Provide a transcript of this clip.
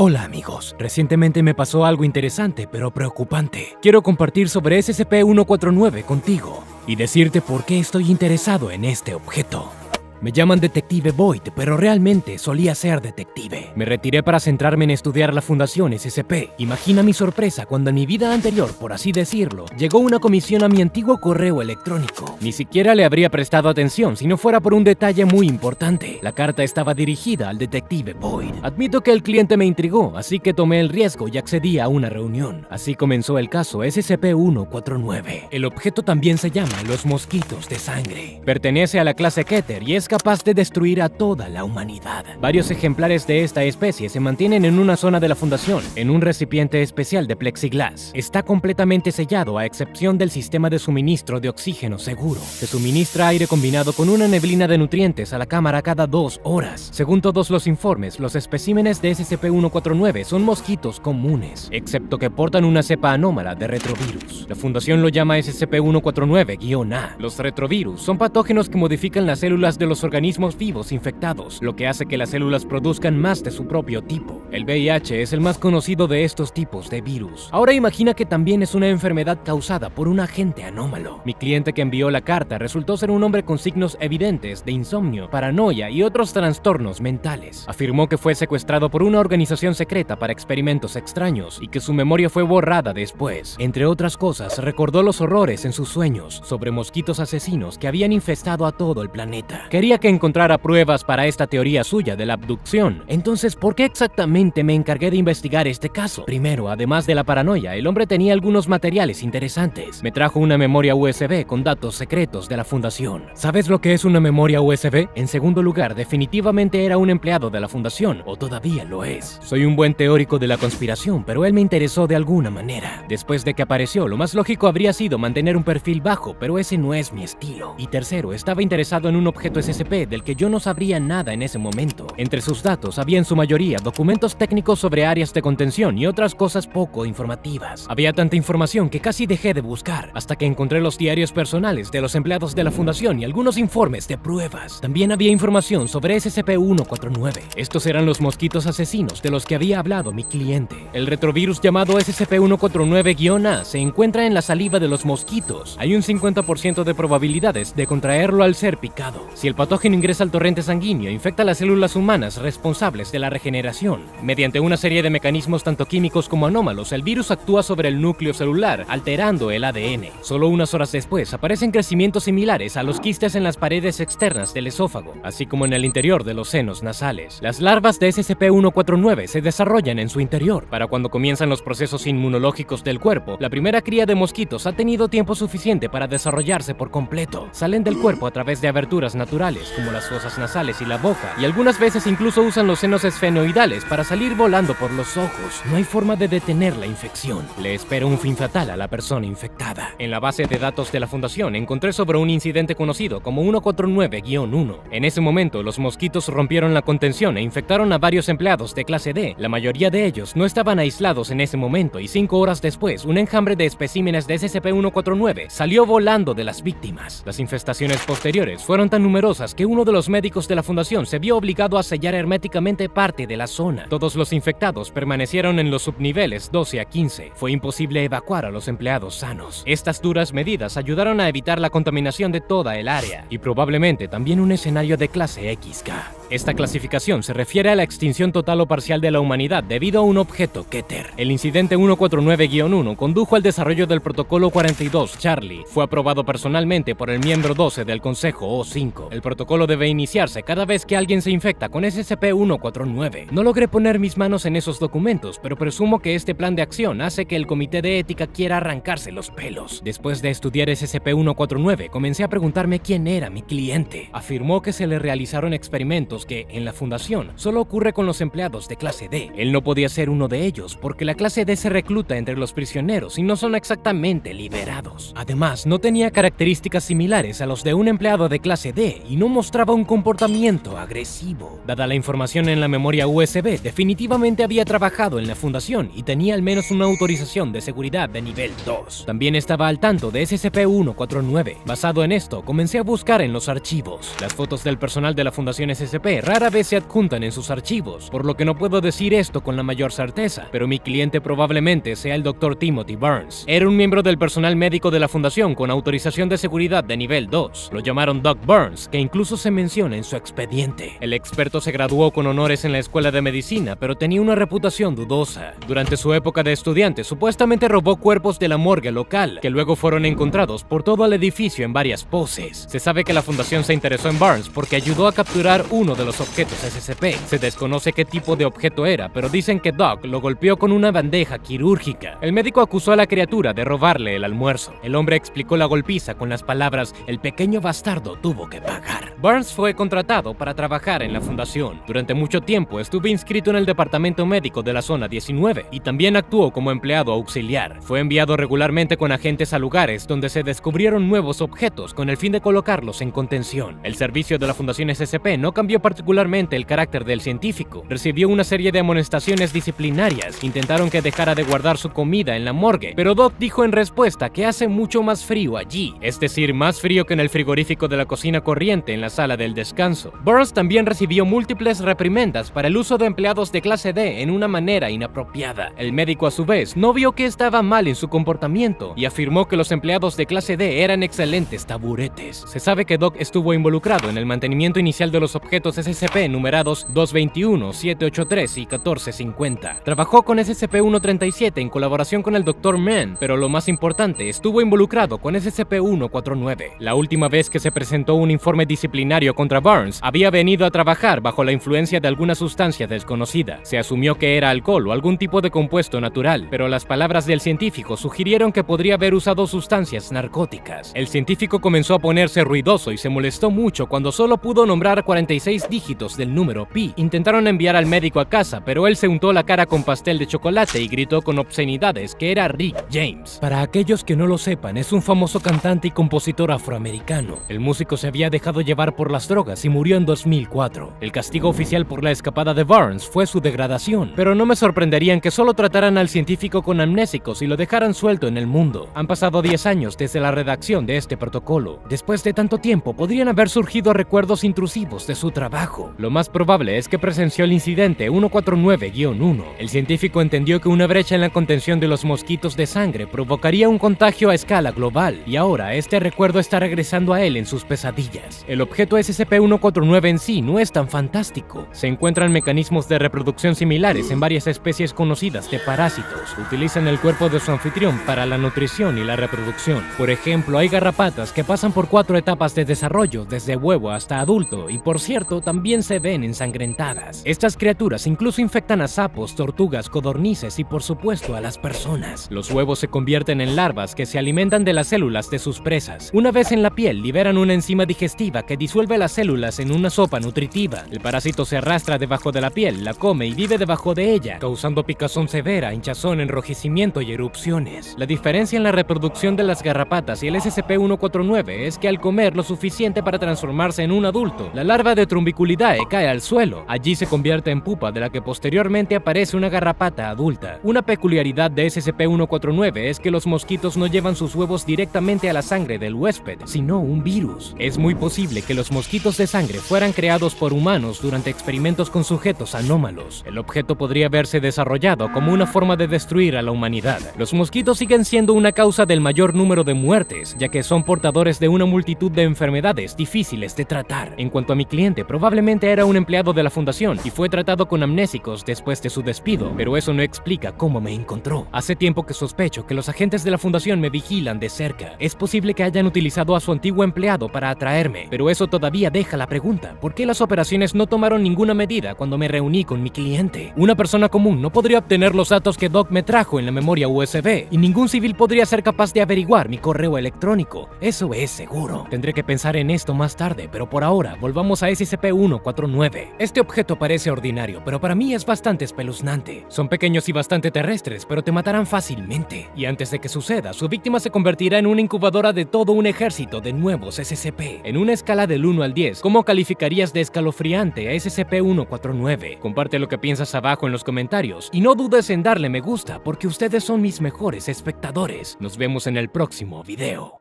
Hola amigos, recientemente me pasó algo interesante pero preocupante. Quiero compartir sobre SCP-149 contigo y decirte por qué estoy interesado en este objeto. Me llaman Detective Void, pero realmente solía ser detective. Me retiré para centrarme en estudiar la Fundación SCP. Imagina mi sorpresa cuando en mi vida anterior, por así decirlo, llegó una comisión a mi antiguo correo electrónico. Ni siquiera le habría prestado atención si no fuera por un detalle muy importante. La carta estaba dirigida al Detective Void. Admito que el cliente me intrigó, así que tomé el riesgo y accedí a una reunión. Así comenzó el caso SCP-149. El objeto también se llama los mosquitos de sangre. Pertenece a la clase Keter y es capaz de destruir a toda la humanidad. Varios ejemplares de esta especie se mantienen en una zona de la fundación, en un recipiente especial de plexiglas. Está completamente sellado a excepción del sistema de suministro de oxígeno seguro. Se suministra aire combinado con una neblina de nutrientes a la cámara cada 2 horas. Según todos los informes, los especímenes de SCP-149 son mosquitos comunes, excepto que portan una cepa anómala de retrovirus. La fundación lo llama SCP-149-A. Los retrovirus son patógenos que modifican las células de los organismos vivos infectados, lo que hace que las células produzcan más de su propio tipo. El VIH es el más conocido de estos tipos de virus. Ahora imagina que también es una enfermedad causada por un agente anómalo. Mi cliente que envió la carta resultó ser un hombre con signos evidentes de insomnio, paranoia y otros trastornos mentales. Afirmó que fue secuestrado por una organización secreta para experimentos extraños y que su memoria fue borrada después. Entre otras cosas, recordó los horrores en sus sueños sobre mosquitos asesinos que habían infestado a todo el planeta. Quería que encontrara pruebas para esta teoría suya de la abducción. Entonces, ¿por qué exactamente me encargué de investigar este caso? Primero, además de la paranoia, el hombre tenía algunos materiales interesantes. Me trajo una memoria USB con datos secretos de la fundación. ¿Sabes lo que es una memoria USB? En segundo lugar, definitivamente era un empleado de la fundación, o todavía lo es. Soy un buen teórico de la conspiración, pero él me interesó de alguna manera. Después de que apareció, lo más lógico habría sido mantener un perfil bajo, pero ese no es mi estilo. Y tercero, estaba interesado en un objeto SCP del que yo no sabría nada en ese momento. Entre sus datos había en su mayoría documentos técnicos sobre áreas de contención y otras cosas poco informativas. Había tanta información que casi dejé de buscar, hasta que encontré los diarios personales de los empleados de la fundación y algunos informes de pruebas. También había información sobre SCP-149. Estos eran los mosquitos asesinos de los que había hablado mi cliente. El retrovirus llamado SCP-149-A se encuentra en la saliva de los mosquitos. Hay un 50% de probabilidades de contraerlo al ser picado. Si el patógeno ingresa al torrente sanguíneo, infecta las células humanas responsables de la regeneración. Mediante una serie de mecanismos tanto químicos como anómalos, el virus actúa sobre el núcleo celular, alterando el ADN. Solo unas horas después, aparecen crecimientos similares a los quistes en las paredes externas del esófago, así como en el interior de los senos nasales. Las larvas de SCP-149 se desarrollan en su interior. Para cuando comienzan los procesos inmunológicos del cuerpo, la primera cría de mosquitos ha tenido tiempo suficiente para desarrollarse por completo. Salen del cuerpo a través de aberturas naturales, como las fosas nasales y la boca, y algunas veces incluso usan los senos esfenoidales para salir volando por los ojos. No hay forma de detener la infección. Le espera un fin fatal a la persona infectada. En la base de datos de la fundación encontré sobre un incidente conocido como 149-1. En ese momento, los mosquitos rompieron la contención e infectaron a varios empleados de clase D. La mayoría de ellos no estaban aislados en ese momento y 5 horas después, un enjambre de especímenes de SCP-149 salió volando de las víctimas. Las infestaciones posteriores fueron tan numerosas que uno de los médicos de la fundación se vio obligado a sellar herméticamente parte de la zona. Todos los infectados permanecieron en los subniveles 12 a 15. Fue imposible evacuar a los empleados sanos. Estas duras medidas ayudaron a evitar la contaminación de toda el área y probablemente también un escenario de clase XK. Esta clasificación se refiere a la extinción total o parcial de la humanidad debido a un objeto Keter. El incidente 149-1 condujo al desarrollo del protocolo 42 Charlie. Fue aprobado personalmente por el miembro 12 del Consejo O5. El protocolo debe iniciarse cada vez que alguien se infecta con SCP-149. No logré poner mis manos en esos documentos, pero presumo que este plan de acción hace que el Comité de Ética quiera arrancarse los pelos. Después de estudiar SCP-149, comencé a preguntarme quién era mi cliente. Afirmó que se le realizaron experimentos que, en la fundación, solo ocurre con los empleados de clase D. Él no podía ser uno de ellos, porque la clase D se recluta entre los prisioneros y no son exactamente liberados. Además, no tenía características similares a los de un empleado de clase D y no mostraba un comportamiento agresivo. Dada la información en la memoria USB, definitivamente había trabajado en la fundación y tenía al menos una autorización de seguridad de nivel 2. También estaba al tanto de SCP-149. Basado en esto, comencé a buscar en los archivos. Las fotos del personal de la fundación SCP SCP rara vez se adjuntan en sus archivos, por lo que no puedo decir esto con la mayor certeza, pero mi cliente probablemente sea el Dr. Timothy Burns. Era un miembro del personal médico de la fundación con autorización de seguridad de nivel 2. Lo llamaron Doc Burns, que incluso se menciona en su expediente. El experto se graduó con honores en la escuela de medicina, pero tenía una reputación dudosa. Durante su época de estudiante, supuestamente robó cuerpos de la morgue local, que luego fueron encontrados por todo el edificio en varias poses. Se sabe que la fundación se interesó en Burns porque ayudó a capturar uno de los objetos SCP. Se desconoce qué tipo de objeto era, pero dicen que Doc lo golpeó con una bandeja quirúrgica. El médico acusó a la criatura de robarle el almuerzo. El hombre explicó la golpiza con las palabras: "El pequeño bastardo tuvo que pagar". Burns fue contratado para trabajar en la fundación. Durante mucho tiempo estuvo inscrito en el departamento médico de la zona 19 y también actuó como empleado auxiliar. Fue enviado regularmente con agentes a lugares donde se descubrieron nuevos objetos con el fin de colocarlos en contención. El servicio de la Fundación SCP no cambió particularmente el carácter del científico. Recibió una serie de amonestaciones disciplinarias. Intentaron que dejara de guardar su comida en la morgue, pero Doc dijo en respuesta que hace mucho más frío allí, es decir, más frío que en el frigorífico de la cocina corriente en la sala del descanso. Burns también recibió múltiples reprimendas para el uso de empleados de clase D en una manera inapropiada. El médico, a su vez, no vio que estaba mal en su comportamiento y afirmó que los empleados de clase D eran excelentes taburetes. Se sabe que Doc estuvo involucrado en el mantenimiento inicial de los objetos SCP numerados 221, 783 y 1450. Trabajó con SCP-137 en colaboración con el Dr. Mann, pero lo más importante, estuvo involucrado con SCP-149. La última vez que se presentó un informe disciplinario contra Burns, había venido a trabajar bajo la influencia de alguna sustancia desconocida. Se asumió que era alcohol o algún tipo de compuesto natural, pero las palabras del científico sugirieron que podría haber usado sustancias narcóticas. El científico comenzó a ponerse ruidoso y se molestó mucho cuando solo pudo nombrar 46 dígitos del número pi. Intentaron enviar al médico a casa, pero él se untó la cara con pastel de chocolate y gritó con obscenidades que era Rick James. Para aquellos que no lo sepan, es un famoso cantante y compositor afroamericano. El músico se había dejado llevar por las drogas y murió en 2004. El castigo oficial por la escapada de Burns fue su degradación, pero no me sorprenderían que solo trataran al científico con amnésicos y lo dejaran suelto en el mundo. Han pasado 10 años desde la redacción de este protocolo. Después de tanto tiempo, podrían haber surgido recuerdos intrusivos de su trabajo. Lo más probable es que presenció el incidente 149-1. El científico entendió que una brecha en la contención de los mosquitos de sangre provocaría un contagio a escala global, y ahora este recuerdo está regresando a él en sus pesadillas. El objeto SCP-149 en sí no es tan fantástico. Se encuentran mecanismos de reproducción similares en varias especies conocidas de parásitos. Utilizan el cuerpo de su anfitrión para la nutrición y la reproducción. Por ejemplo, hay garrapatas que pasan por 4 etapas de desarrollo, desde huevo hasta adulto, y por cierto, también se ven ensangrentadas. Estas criaturas incluso infectan a sapos, tortugas, codornices y por supuesto a las personas. Los huevos se convierten en larvas que se alimentan de las células de sus presas. Una vez en la piel, liberan una enzima digestiva que disuelve las células en una sopa nutritiva. El parásito se arrastra debajo de la piel, la come y vive debajo de ella, causando picazón severa, hinchazón, enrojecimiento y erupciones. La diferencia en la reproducción de las garrapatas y el SCP-149 es que al comer lo suficiente para transformarse en un adulto, la larva de Trumbiculidae cae al suelo. Allí se convierte en pupa, de la que posteriormente aparece una garrapata adulta. Una peculiaridad de SCP-149 es que los mosquitos no llevan sus huevos directamente a la sangre del huésped, sino un virus. Es muy posible que los mosquitos de sangre fueran creados por humanos durante experimentos con sujetos anómalos. El objeto podría haberse desarrollado como una forma de destruir a la humanidad. Los mosquitos siguen siendo una causa del mayor número de muertes, ya que son portadores de una multitud de enfermedades difíciles de tratar. En cuanto a mi cliente, probablemente era un empleado de la fundación y fue tratado con amnésicos después de su despido, pero eso no explica cómo me encontró. Hace tiempo que sospecho que los agentes de la fundación me vigilan de cerca. Es posible que hayan utilizado a su antiguo empleado para atraerme, pero eso todavía deja la pregunta: ¿por qué las operaciones no tomaron ninguna medida cuando me reuní con mi cliente? Una persona común no podría obtener los datos que Doc me trajo en la memoria USB, y ningún civil podría ser capaz de averiguar mi correo electrónico. Eso es seguro. Tendré que pensar en esto más tarde, pero por ahora volvamos a SCP-149. Este objeto parece ordinario, pero para mí es bastante espeluznante. Son pequeños y bastante terrestres, pero te matarán fácilmente. Y antes de que suceda, su víctima se convertirá en una incubadora de todo un ejército de nuevos SCP. En una escala del 1 al 10, ¿cómo calificarías de escalofriante a SCP-149? Comparte lo que piensas abajo en los comentarios y no dudes en darle me gusta, porque ustedes son mis mejores espectadores. Nos vemos en el próximo video.